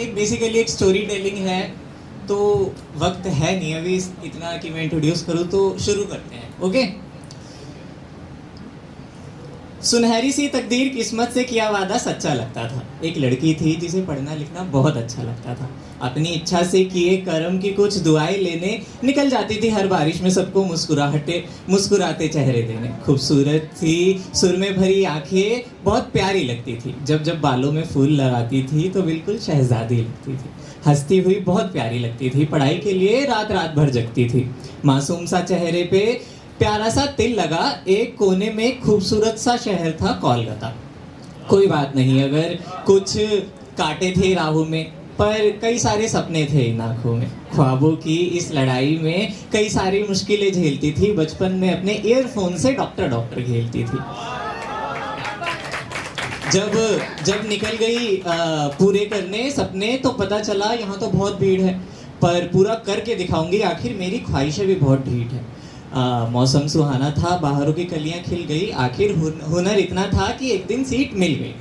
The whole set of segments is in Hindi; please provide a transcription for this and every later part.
एक बेसिकली एक स्टोरी टेलिंग है, तो वक्त है नहीं अभी इतना कि मैं इंट्रोड्यूस करूँ, तो शुरू करते हैं। ओके। सुनहरी सी तकदीर, किस्मत से किया वादा सच्चा लगता था। एक लड़की थी जिसे पढ़ना लिखना बहुत अच्छा लगता था। अपनी इच्छा से किए कर्म की कुछ दुआएं लेने निकल जाती थी हर बारिश में, सबको मुस्कुराते चेहरे देने। खूबसूरत थी, सुर में भरी आंखें बहुत प्यारी लगती थी। जब जब बालों में फूल लगाती थी तो बिल्कुल शहजादी लगती थी। हंसती हुई बहुत प्यारी लगती थी। पढ़ाई के लिए रात रात भर जगती थी। मासूम सा चेहरे पे प्यारा सा तिल लगा। एक कोने में खूबसूरत सा शहर था कोलकाता। कोई बात नहीं अगर कुछ कांटे थे राहों में, पर कई सारे सपने थे इन आंखों में। ख्वाबों की इस लड़ाई में कई सारी मुश्किलें झेलती थी। बचपन में अपने ईयरफोन से डॉक्टर डॉक्टर खेलती थी। जब जब निकल गई पूरे करने सपने, तो पता चला यहाँ तो बहुत भीड़ है, पर पूरा करके दिखाऊंगी। आखिर मेरी ख्वाहिशें भी बहुत ढीठ है। मौसम सुहाना था, बाहरों की कलियां खिल गई। आखिर हुनर इतना था कि एक दिन सीट मिल गई।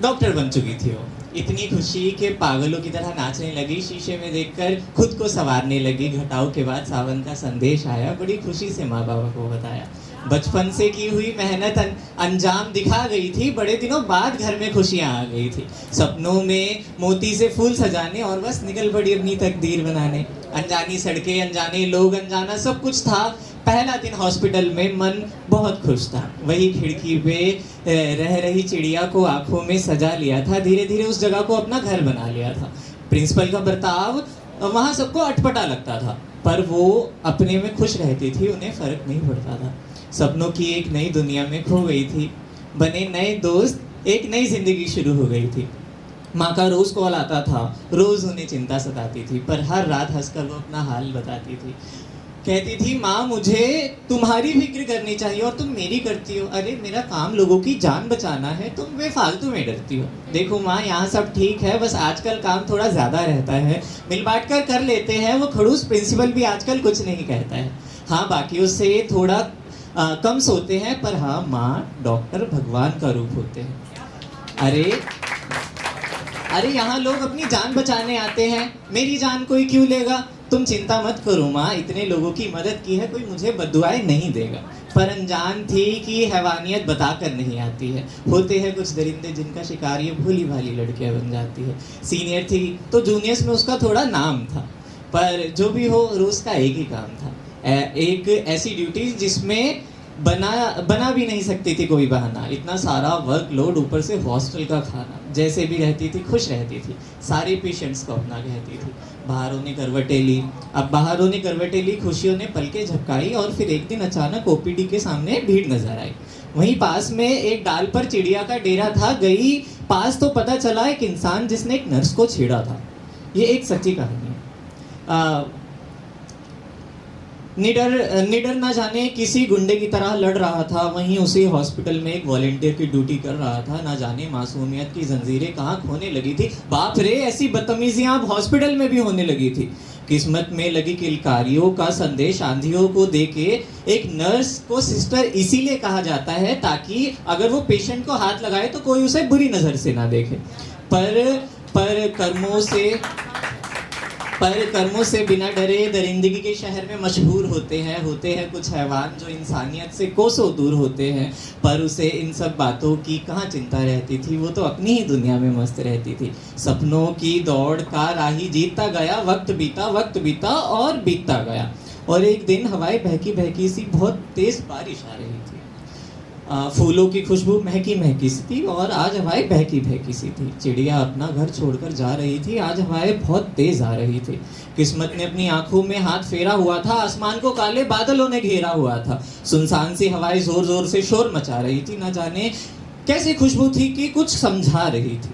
डॉक्टर बन चुकी थी वो। इतनी खुशी कि पागलों की तरह नाचने लगी। शीशे में देखकर खुद को संवारने लगी। घटाओं के बाद सावन का संदेश आया। बड़ी खुशी से माँ बाबा को बताया। बचपन से की हुई मेहनत अंजाम दिखा गई थी। बड़े दिनों बाद घर में खुशियां आ गई थी। सपनों में मोती से फूल सजाने और बस निकल पड़ी अपनी तकदीर बनाने। अनजानी सड़कें, अनजाने लोग, अनजाना सब कुछ था। पहला दिन हॉस्पिटल में मन बहुत खुश था। वही खिड़की पे रह रही चिड़िया को आंखों में सजा लिया था। धीरे धीरे उस जगह को अपना घर बना लिया था। प्रिंसिपल का बर्ताव वहाँ सबको अटपटा लगता था, पर वो अपने में खुश रहती थी। उन्हें फर्क नहीं पड़ता था। सपनों की एक नई दुनिया में खो गई थी। बने नए दोस्त, एक नई जिंदगी शुरू हो गई थी। माँ का रोज कॉल आता था। रोज उन्हें चिंता सताती थी, पर हर रात हंसकर वो अपना हाल बताती थी। कहती थी, माँ मुझे तुम्हारी फिक्र करनी चाहिए और तुम मेरी करती हो। अरे मेरा काम लोगों की जान बचाना है, तुम बेफालतू में डरती हो। देखो माँ, यहाँ सब ठीक है, बस आजकल काम थोड़ा ज़्यादा रहता है। मिल बांट कर लेते हैं। वो खड़ूस प्रिंसिपल भी आजकल कुछ नहीं कहता है। हाँ, बाकियों से थोड़ा कम सोते हैं, पर हाँ माँ डॉक्टर भगवान का रूप होते हैं। अरे यहाँ लोग अपनी जान बचाने आते हैं, मेरी जान कोई क्यों लेगा। तुम चिंता मत करो माँ, इतने लोगों की मदद की है, कोई मुझे बद्दुआएं नहीं देगा। पर अनजान थी कि हैवानियत बताकर नहीं आती है। होते हैं कुछ दरिंदे जिनका शिकार ये भोली भाली लड़कियां बन जाती है। सीनियर थी तो जूनियर्स में उसका थोड़ा नाम था, पर जो भी हो रोज का एक ही काम था। एक ऐसी ड्यूटी जिसमें बना भी नहीं सकती थी कोई बहाना। इतना सारा वर्कलोड, ऊपर से हॉस्टल का खाना। जैसे भी रहती थी खुश रहती थी। सारे पेशेंट्स को अपना कहती थी। बाहरों ने करवटें ली, खुशियों ने पलकें झपकाई। और फिर एक दिन अचानक ओपीडी के सामने भीड़ नजर आई। वहीं पास में एक डाल पर चिड़िया का डेरा था। गई पास तो पता चला एक इंसान जिसने एक नर्स को छेड़ा था। ये एक सच्ची कहानी है। निडर ना जाने किसी गुंडे की तरह लड़ रहा था। वहीं उसी हॉस्पिटल में एक वॉलेंटियर की ड्यूटी कर रहा था। ना जाने मासूमियत की जंजीरें कहाँ खोने लगी थी। बाप रे, ऐसी बदतमीजियां अब हॉस्पिटल में भी होने लगी थी। किस्मत में लगी किलकारियों का संदेश आंधियों को देके। एक नर्स को सिस्टर इसीलिए कहा जाता है ताकि अगर वो पेशेंट को हाथ लगाए तो कोई उसे बुरी नजर से ना देखे। पर कर्मों से बिना डरे दरिंदगी के शहर में मशहूर होते हैं कुछ हैवान जो इंसानियत से कोसों दूर होते हैं। पर उसे इन सब बातों की कहाँ चिंता रहती थी। वो तो अपनी ही दुनिया में मस्त रहती थी। सपनों की दौड़ का राही जीतता गया। वक्त बीता और बीतता गया। और एक दिन हवाएं बहकी सी बहुत तेज बारिश आ रही थी। फूलों की खुशबू महकी सी थी और आज हवाएं बहकी सी थी। चिड़िया अपना घर छोड़कर जा रही थी। आज हवाएं बहुत तेज आ रही थी। किस्मत ने अपनी आंखों में हाथ फेरा हुआ था। आसमान को काले बादलों ने घेरा हुआ था। सुनसान सी हवाएं जोर जोर से शोर मचा रही थी। न जाने कैसी खुशबू थी कि कुछ समझा रही थी।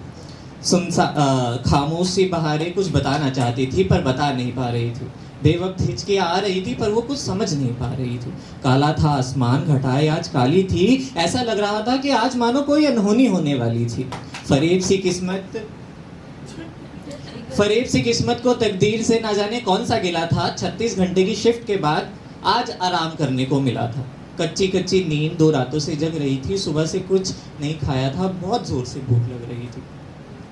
खामोश सी बहारें कुछ बताना चाहती थी पर बता नहीं पा रही थी। बेवक्त हिचकी आ रही थी पर वो कुछ समझ नहीं पा रही थी। काला था आसमान, घटाएं आज काली थी। ऐसा लग रहा था कि आज मानो कोई अनहोनी होने वाली थी। फरेब सी किस्मत को तकदीर से ना जाने कौन सा गिला था। 36 घंटे की शिफ्ट के बाद आज आराम करने को मिला था। कच्ची नींद 2 रातों से जग रही थी। सुबह से कुछ नहीं खाया था। बहुत जोर से भूख लग रही थी।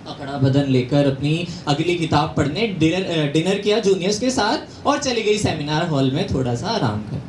अकड़ा बदन लेकर अपनी अगली किताब पढ़ने डिनर किया जूनियर्स के साथ और चली गई सेमिनार हॉल में थोड़ा सा आराम कर।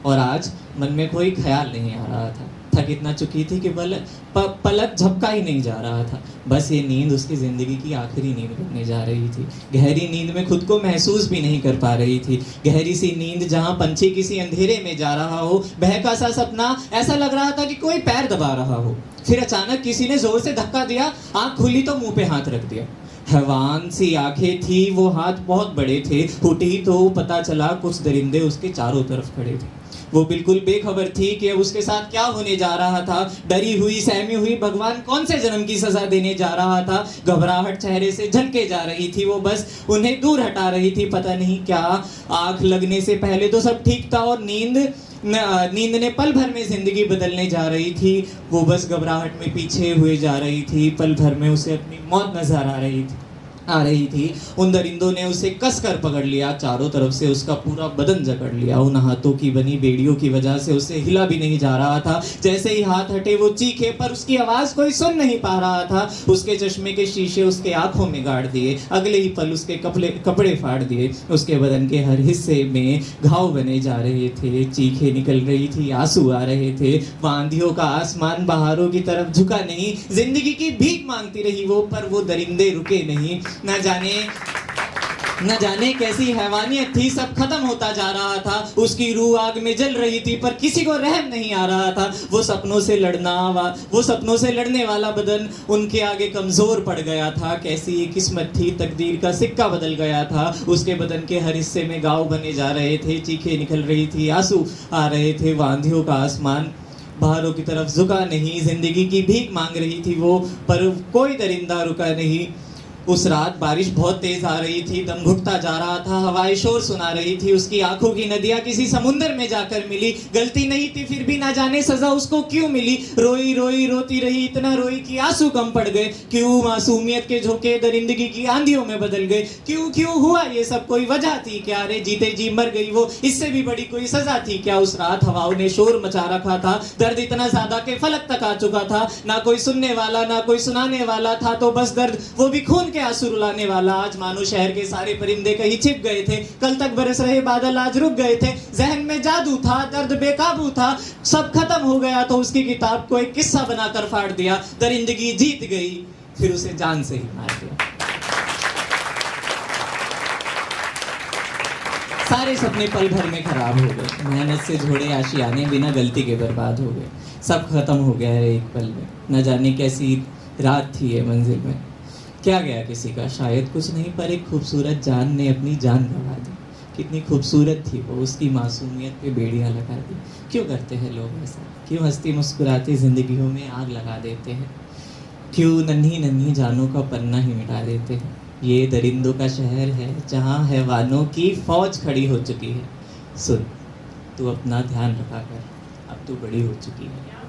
और आज मन में कोई ख्याल नहीं आ रहा था, थक इतना चुकी थी कि पलक झपका ही नहीं जा रहा था। बस ये नींद उसकी ज़िंदगी की आखिरी नींद बनने जा रही थी। गहरी नींद में खुद को महसूस भी नहीं कर पा रही थी। गहरी सी नींद जहाँ पंछी किसी अंधेरे में जा रहा हो, बहका सा सपना, ऐसा लग रहा था कि कोई पैर दबा रहा हो। फिर अचानक किसी ने जोर से धक्का दिया, आँख खुली तो मुंह पे हाथ रख दिया। हैवान सी आंखें थी, वो हाथ बहुत बड़े थे। उठी तो पता चला कुछ दरिंदे उसके चारों तरफ खड़े थे। वो बिल्कुल बेखबर थी कि अब उसके साथ क्या होने जा रहा था। डरी हुई सहमी हुई भगवान कौन से जन्म की सजा देने जा रहा था। घबराहट चेहरे से झलके जा रही थी, वो बस उन्हें दूर हटा रही थी। पता नहीं क्या, आंख लगने से पहले तो सब ठीक था और नींद ने पल भर में जिंदगी बदलने जा रही थी। वो बस घबराहट में पीछे हुए जा रही थी। पल भर में उसे अपनी मौत नजर आ रही थी। उन दरिंदों ने उसे कसकर पकड़ लिया, चारों तरफ से उसका पूरा बदन जकड़ लिया। उन हाथों की बनी बेड़ियों की वजह से उसे हिला भी नहीं जा रहा था। जैसे ही हाथ हटे वो चीखे, पर उसकी आवाज कोई सुन नहीं पा रहा था। उसके चश्मे के शीशे उसके आंखों में गाड़ दिए, अगले ही पल उसके कपड़े फाड़ दिए। उसके बदन के हर हिस्से में घाव बने जा रहे थे, चीखें निकल रही थी, आंसू आ रहे थे। आंधियों का आसमान बहारों की तरफ झुका नहीं, जिंदगी की भीख मांगती रही वो, पर वो दरिंदे रुके नहीं। न जाने कैसी हैवानियत थी, सब खत्म होता जा रहा था। उसकी रूह आग में जल रही थी, पर किसी को रहम नहीं आ रहा था। वो सपनों से लड़ने वाला बदन उनके आगे कमजोर पड़ गया था। कैसी ये किस्मत थी, तकदीर का सिक्का बदल गया था। उसके बदन के हर हिस्से में घाव बने जा रहे थे, चीखें निकल रही थी, आंसू आ रहे थे। आंधियों का आसमान बहारों की तरफ झुका नहीं, जिंदगी की भीख मांग रही थी वो, पर कोई दरिंदा रुका नहीं। उस रात बारिश बहुत तेज आ रही थी, दम घुटता जा रहा था, हवाएं शोर सुना रही थी। उसकी आंखों की नदियां किसी समुंदर में जाकर मिली। गलती नहीं थी फिर भी ना जाने सजा उसको क्यों मिली। रोई रोई रोती रही, इतना रोई कि आंसू कम पड़ गए। क्यों मासूमियत के झोंके दरिंदगी की आंधियों में बदल गए। क्यों हुआ ये सब, कोई वजह थी क्या? रे जीते जी मर गई वो, इससे भी बड़ी कोई सजा थी क्या? उस रात हवाओं ने शोर मचा रखा था, दर्द इतना ज्यादा के फलक तक आ चुका था। ना कोई सुनने वाला, ना कोई सुनाने वाला था, तो बस दर्द, वो भी खून के आंसू रुलाने वाला। आज मानो शहर के सारे परिंदे कहीं छिप गए थे। कल तक बरस रहे बादल आज रुक गए थे। जहन में जादू था, दर्द बेकाबू था, सब खत्म हो गया तो उसकी किताब को एक किस्सा बनाकर फाड़ दिया। दरिंदगी जीत गई, फिर उसे जान से ही मार दिया। सारे सपने पल भर में खराब हो गए। मेहनत से जोड़े आशियाने बिना गलती के बर्बाद हो गए। सब खत्म हो गया है एक पल में। न जाने कैसी रात थी ये मंजिल में। क्या गया किसी का, शायद कुछ नहीं, पर एक खूबसूरत जान ने अपनी जान गंवा दी। कितनी खूबसूरत थी वो, उसकी मासूमियत पे बेड़ियां लगा दी। क्यों करते हैं लोग ऐसा? क्यों हंसती मुस्कुराती जिंदगियों में आग लगा देते हैं? क्यों नन्ही नन्ही जानों का पन्ना ही मिटा देते हैं? ये दरिंदों का शहर है जहाँ हैवानों की फौज खड़ी हो चुकी है। सुन, तू अपना ध्यान रखा कर, अब तू बड़ी हो चुकी है।